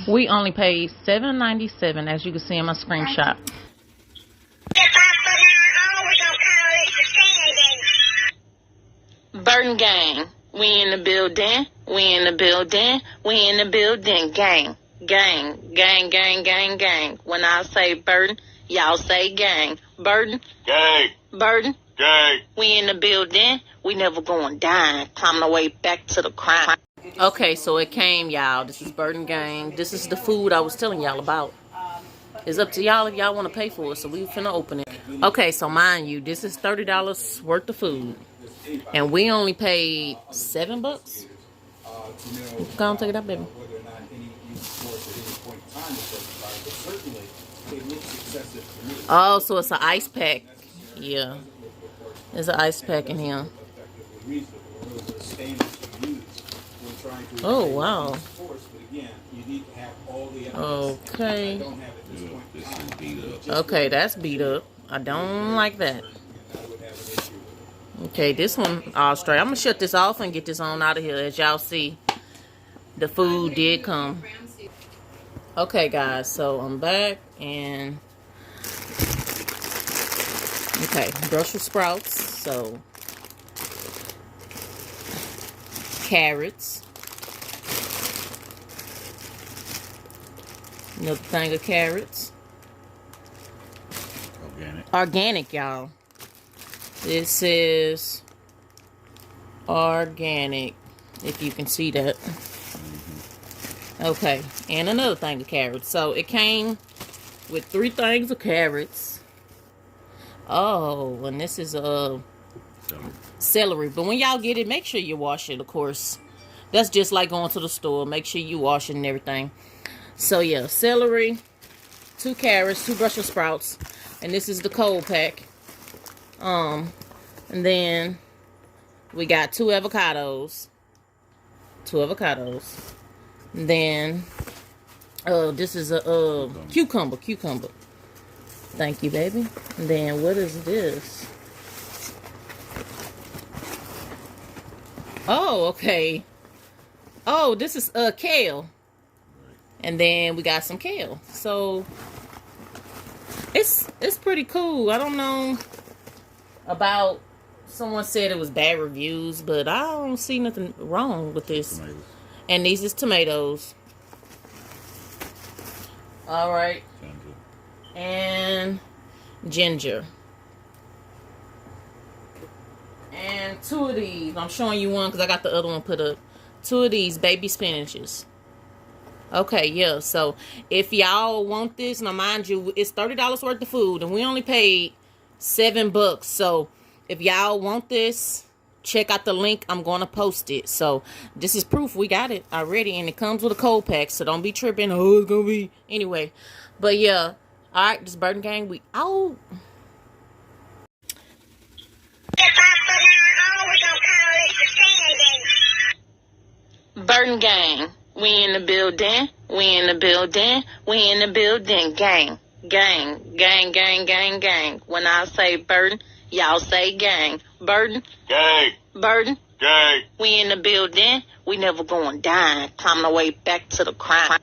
We only paid $7.97, as you can see in my screenshot. Burton gang, we in the building, we in the building, we in the building, gang, gang, gang, gang, gang, gang. When I say Burton, y'all say gang. Burton, Gang. Burton, Gang. we in the building, we never going down. Time to way back to the crime. Okay, so it came, y'all. This is Burton gang. This is the food I was telling y'all about. It's up to y'all if y'all want to pay for it, so we finna open it. Okay, so mind you, this is $30 worth of food. And we only paid $7. Go on, take it up, baby. Oh, so it's an ice pack. Yeah. There's an ice pack in here. Oh, wow. Okay. Okay, that's beat up. I don't like that. Okay, this one all straight. I'm gonna shut this off and get this on out of here. As y'all see, the food did come. Okay, guys, so I'm back and okay, Brussels sprouts. So carrots, another thing of carrots. Organic, y'all. This is organic, if you can see that. Okay, and another thing of carrots. So it came with 3 things of carrots. Oh, and this is celery. But when y'all get it, make sure you wash it, of course. That's just like going to the store. Make sure you wash it and everything. So yeah, celery, 2 carrots, 2 Brussels sprouts, and this is the cold pack. And then we got 2 avocados. 2 avocados. And then this is a cucumber. Thank you, baby. And then what is this? Oh, okay. Oh, this is kale. And then we got some kale. So it's pretty cool. I don't know about, someone said it was bad reviews, but I don't see nothing wrong with this. Tomatoes. And these is tomatoes. All right. Ginger. And ginger. And 2 of these. I'm showing you one because I got the other one put up. 2 of these baby spinaches. Okay, yeah. So if y'all want this, now mind you, it's $30 worth of food, and we only paid $7. So if y'all want this, check out the link. I'm going to post it. So this is proof we got it already, and it comes with a cold pack, so don't be tripping. Oh, it's going to be anyway. But yeah, all right, this Burton gang, we out. Burton gang, we in the building, we in the building, we in the building, gang, gang, gang, gang, gang, gang. When I say Burton, y'all say gang. Burton, Gang. Burton, Gang. we in the building, we never going down. Time to way back to the crime.